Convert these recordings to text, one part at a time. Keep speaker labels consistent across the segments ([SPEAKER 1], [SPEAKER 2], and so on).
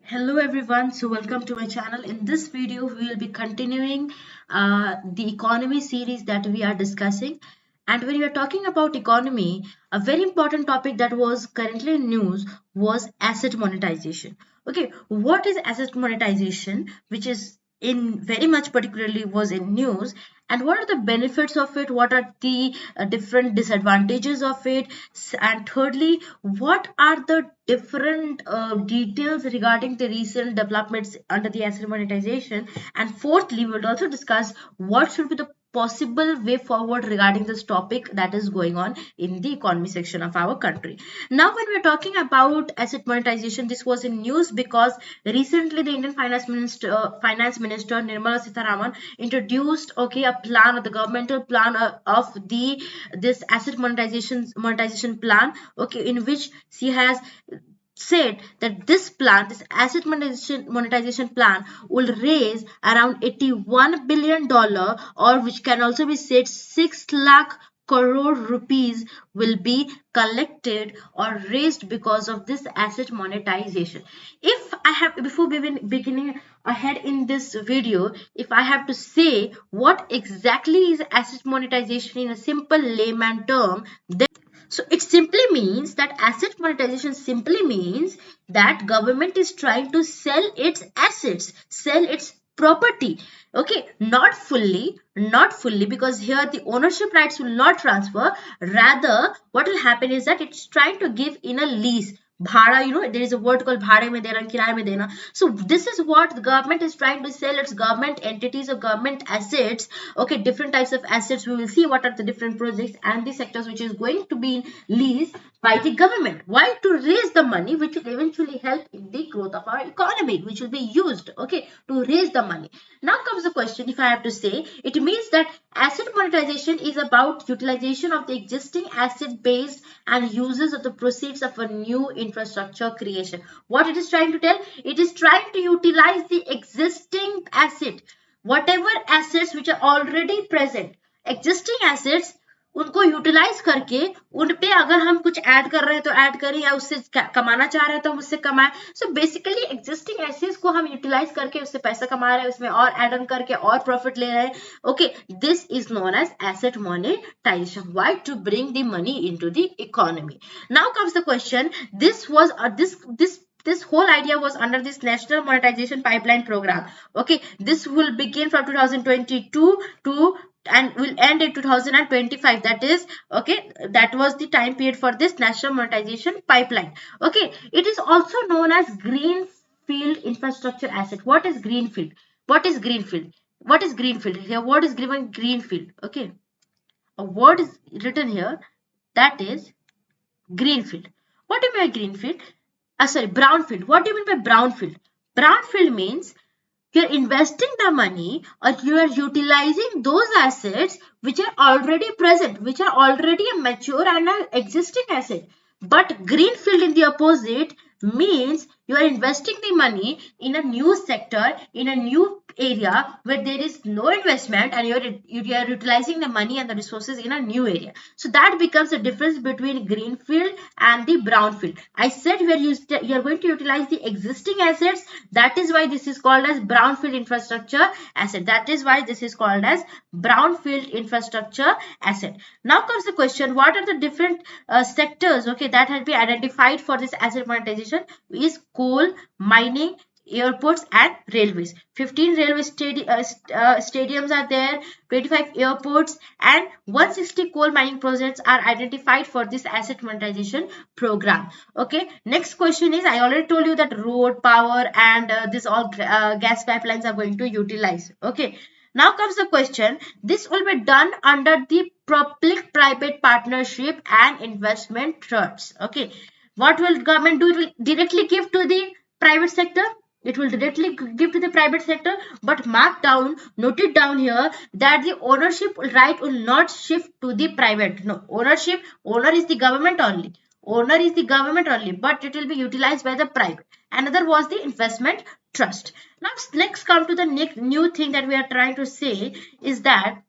[SPEAKER 1] Hello everyone, so welcome to my channel. In this video, we will be continuing the economy series that we are discussing. And when we are talking about economy, a very important topic that was currently in news was asset monetization. Okay, what is asset monetization, which is in very much particularly was in news, and what are the benefits of it, what are the different disadvantages of it, and thirdly, what are the different details regarding the recent developments under the asset monetization, and fourthly, we will also discuss what should be the possible way forward regarding this topic that is going on in the economy section of our country. Now when we're talking about asset monetization, this was in news because recently the Indian finance minister Nirmala Sitharaman introduced a plan, the governmental plan of the this asset monetization plan, in which she has said that this asset monetization plan will raise around $81 billion, or which can also be said 6 lakh crore rupees will be collected or raised because of this asset monetization. If I have, before beginning ahead in this video, if I have to say what exactly is asset monetization in a simple layman term, so it simply means that asset monetization simply means that government is trying to sell its assets, sell its property. Okay, not fully, because here the ownership rights will not transfer. Rather, what will happen is that it's trying to give in a lease. Bhada, there is a word called bhade mein dena, kiraye mein dena. So this is what the government is trying to sell its government entities or government assets. Okay, different types of assets. We will see what are the different projects and the sectors which is going to be in lease by the government. Why? To raise the money which will eventually help in the growth of our economy, which will be used, to raise the money. Now comes the question, if I have to say, it means that asset monetization is about utilization of the existing asset base and uses of the proceeds of a new infrastructure creation. What it is trying to tell? It is trying to utilize the existing asset, whatever assets which are already present, existing assets, उनको utilise करके उन पे अगर हम कुछ add कर रहे हैं तो ऐड करें, या उससे कमाना चाह रहे हैं तो हम उससे कमाएं. सो बेसिकली एग्जिस्टिंग एसेट्स को हम यूटिलाइज करके उससे पैसा कमा रहे हैं, उसमें और एड ऑन करके और प्रॉफिट ले रहे हैं. Okay, this is known as asset monetisation. Why? To bring the money into the economy. Now comes the question. This whole idea was under this National Monetization Pipeline Program. Okay, this will begin from 2022 to and will end in 2025. That was the time period for this National Monetization Pipeline. Okay, it is also known as greenfield infrastructure asset. What is greenfield? What is greenfield here? Word is given greenfield. Okay, a word is written here, that is greenfield. What do you mean by greenfield? Sorry, brownfield. What do you mean by brownfield? Brownfield means you're investing the money, or you are utilizing those assets which are already present, which are already a mature and an existing asset. But greenfield in the opposite means you are investing the money in a new sector, in a new area where there is no investment, and you are utilizing the money and the resources in a new area. So that becomes the difference between greenfield and the brownfield. I said where you are going to utilize the existing assets. That is why this is called as brownfield infrastructure asset. That is why this is called as brownfield infrastructure asset. Now comes the question, what are the different sectors that have been identified for this asset monetization? Is coal, mining, airports and railways. 15 railway stadiums are there, 25 airports and 160 coal mining projects are identified for this asset monetization program. Okay, next question is, I already told you that road, power and this all gas pipelines are going to utilize. Okay, now comes the question, this will be done under the public private partnership and investment trusts. Okay, what will government do? It will directly give to the private sector. It will directly give to the private sector, but note it down here, that the ownership right will not shift to the private. No, owner is the government only. Owner is the government only, but it will be utilized by the private. Another was the investment trust. Now let's come to the next new thing that we are trying to say, is that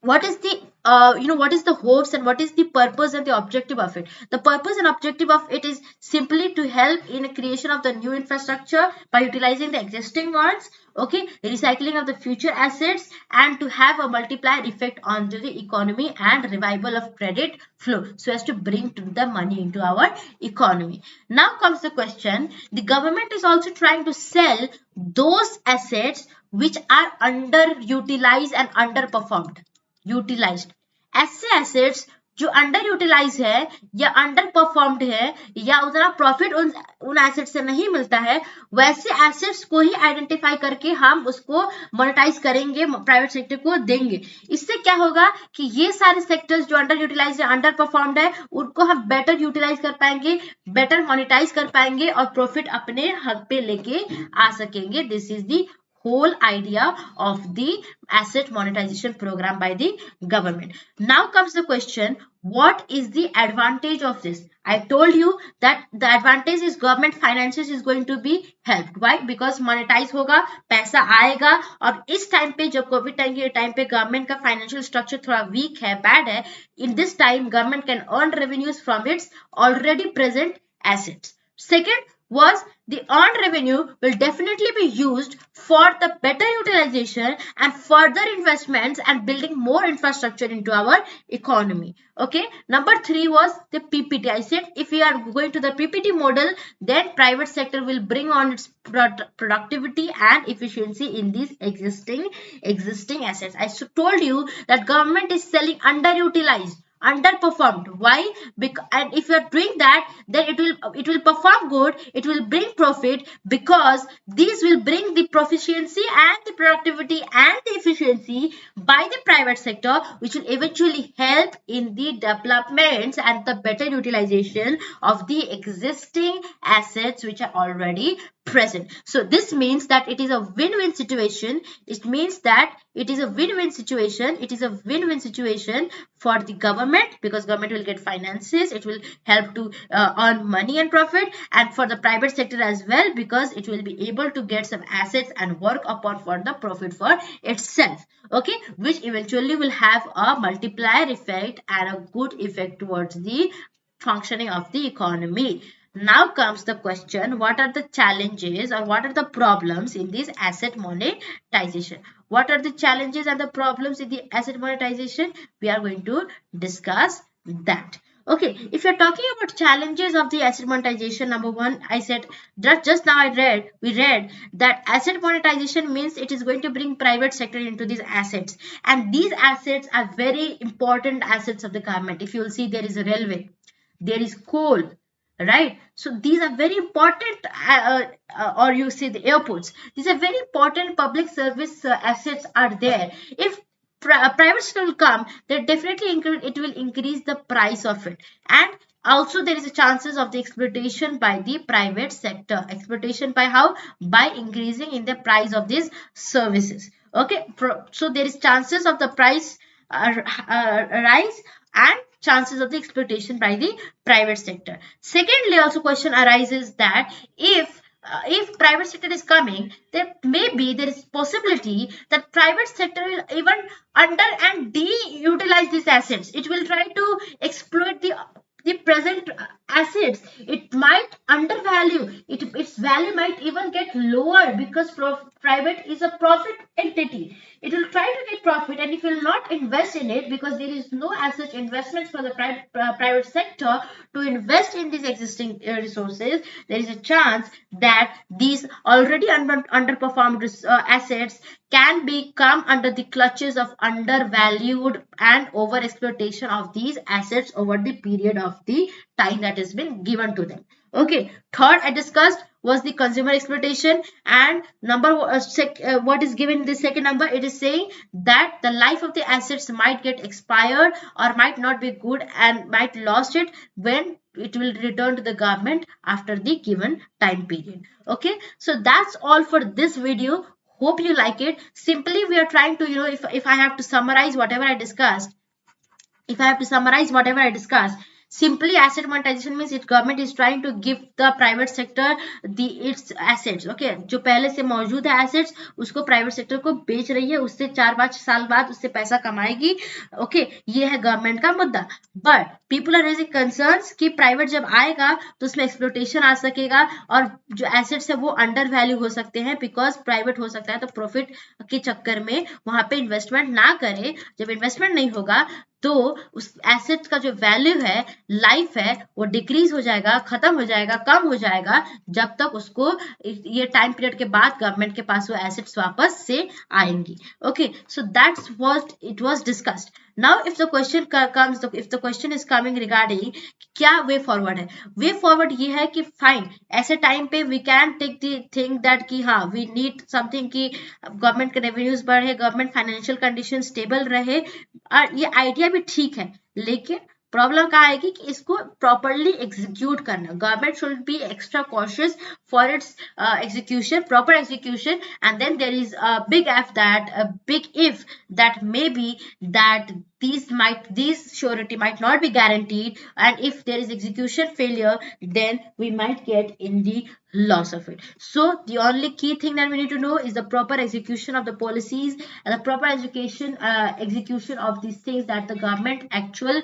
[SPEAKER 1] what is the what is the hopes and what is the purpose and the objective of it. The purpose and objective of it is simply to help in the creation of the new infrastructure by utilizing the existing ones, okay, recycling of the future assets, and to have a multiplier effect on the economy and revival of credit flow, so as to bring to the money into our economy. Now comes the question, the government is also trying to sell those assets which are underutilized and underperformed. Utilised, ऐसे assets जो underutilise है या under performed है या उतना profit उन asset से नहीं मिलता है, वैसे एसेट्स को ही आइडेंटिफाई करके हम उसको मोनेटाइज करेंगे, प्राइवेट सेक्टर को देंगे। इससे क्या होगा कि ये सारे सेक्टर्स जो अंडर यूटिलाइज है, अंडर परफॉर्म्ड है, उनको हम बेटर यूटिलाइज कर पाएंगे, बेटर मोनेटाइज कर पाएंगे और प्रॉफिट अपने हक पे लेके आ सकेंगे। This is the whole idea of the asset monetization program by the government. Now comes the question, what is the advantage of this? I told you that the advantage is government finances is going to be helped. Why? Because monetize होगा, पैसा आएगा, और इस time पे जब Covid time के time पे government का फाइनेंशियल स्ट्रक्चर थोड़ा वीक है, बैड है, in this time government can earn revenues from its already present assets. Second was the earned revenue will definitely be used for the better utilization and further investments and building more infrastructure into our economy. Okay. Number 3 was the PPT. I said if we are going to the PPT model, then private sector will bring on its productivity and efficiency in these existing assets. I told you that government is selling underutilized, underperformed. Why? Because, and if you are doing that, then it will perform good, it will bring profit, because these will bring the proficiency and the productivity and the efficiency by the private sector, which will eventually help in the developments and the better utilization of the existing assets which are already present. So this means that it is a win-win situation. It means that it is a win-win situation. It is a win-win situation for the government, because government will get finances, it will help to earn money and profit, and for the private sector as well, because it will be able to get some assets and work upon for the profit for itself, okay, which eventually will have a multiplier effect and a good effect towards the functioning of the economy. Now comes the question, what are the challenges or what are the problems in this asset monetization? What are the challenges and the problems in the asset monetization? We are going to discuss that. Okay, if you're talking about challenges of the asset monetization, number one, I said that just now we read that asset monetization means it is going to bring private sector into these assets, and these assets are very important assets of the government. If you will see, there is a railway, there is coal, right? So these are very important, or you see the airports, these are very important public service assets are there. If private sector will come, then definitely it will increase the price of it, and also there is a chances of the exploitation by the private sector. Exploitation by how? By increasing in the price of these services, okay. So there is chances of the price rise, and chances of the exploitation by the private sector. Secondly, also question arises that if private sector is coming, then maybe there is possibility that private sector will even under and de-utilize these assets. It will try to exploit the present assets. It might undervalue it, its value might even get lower, because private is a profit entity. It will try to get profit, and it will not invest in it, because there is no as such investments for the private sector to invest in these existing resources. There is a chance that these already underperformed assets can become under the clutches of undervalued and over exploitation of these assets over the period of the time that has been given to them. Okay, third I discussed was the consumer exploitation, and what is given in the second number, it is saying that the life of the assets might get expired or might not be good and might lost it when it will return to the government after the given time period. Okay, so that's all for this video. Hope you like it. Simply we are trying to, if I have to summarize whatever I discussed, Simply asset monetization means it government is trying to give the private sector the its assets. Okay, जो पहले से मौजूद है assets उसको private sector को बेच रही है, उससे 4-5 साल बाद उससे पैसा कमाएगी. ओके, ये है गवर्नमेंट का मुद्दा. But people are raising concerns कि प्राइवेट जब आएगा तो उसमें एक्सप्लोटेशन आ सकेगा और जो एसेट्स है वो अंडर वैल्यू हो सकते हैं, बिकॉज प्राइवेट हो सकता है तो प्रॉफिट के चक्कर में वहां पे इन्वेस्टमेंट ना करे. जब इन्वेस्टमेंट नहीं होगा तो उस एसेट का जो वैल्यू है, लाइफ है, वो डिक्रीज हो जाएगा, खत्म हो जाएगा, कम हो जाएगा, जब तक उसको ये टाइम पीरियड के बाद गवर्नमेंट के पास वो एसेट्स वापस से आएंगी. Okay, so that's what it was discussed. Now if the question comes, if the question is coming regarding क्या वे फॉरवर्ड है, वे फॉरवर्ड ये है कि फाइन ऐसे टाइम पे we can take the thing that कि हाँ वी नीड समथिंग कि गवर्नमेंट के रेवेन्यूज बढ़े, गवर्नमेंट फाइनेंशियल कंडीशन स्टेबल रहे, और ये आइडिया भी ठीक है. लेकिन प्रॉब्लम कहाँ आएगी कि इसको प्रॉपरली एग्जीक्यूट करना. Government should be extra cautious for its execution, proper execution, and then there is a big if that maybe that these surety might not be guaranteed, and if there is execution failure then we might get in the loss of it. So the only key thing that we need to know is the proper execution of the policies and the proper execution of these things that the government actual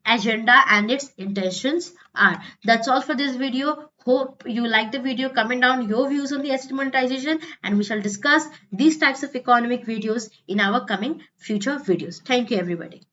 [SPEAKER 1] agenda and its intentions are. That's all for this video. Hope you like the video. Comment down your views on the asset monetization, and we shall discuss these types of economic videos in our coming future videos. Thank you everybody.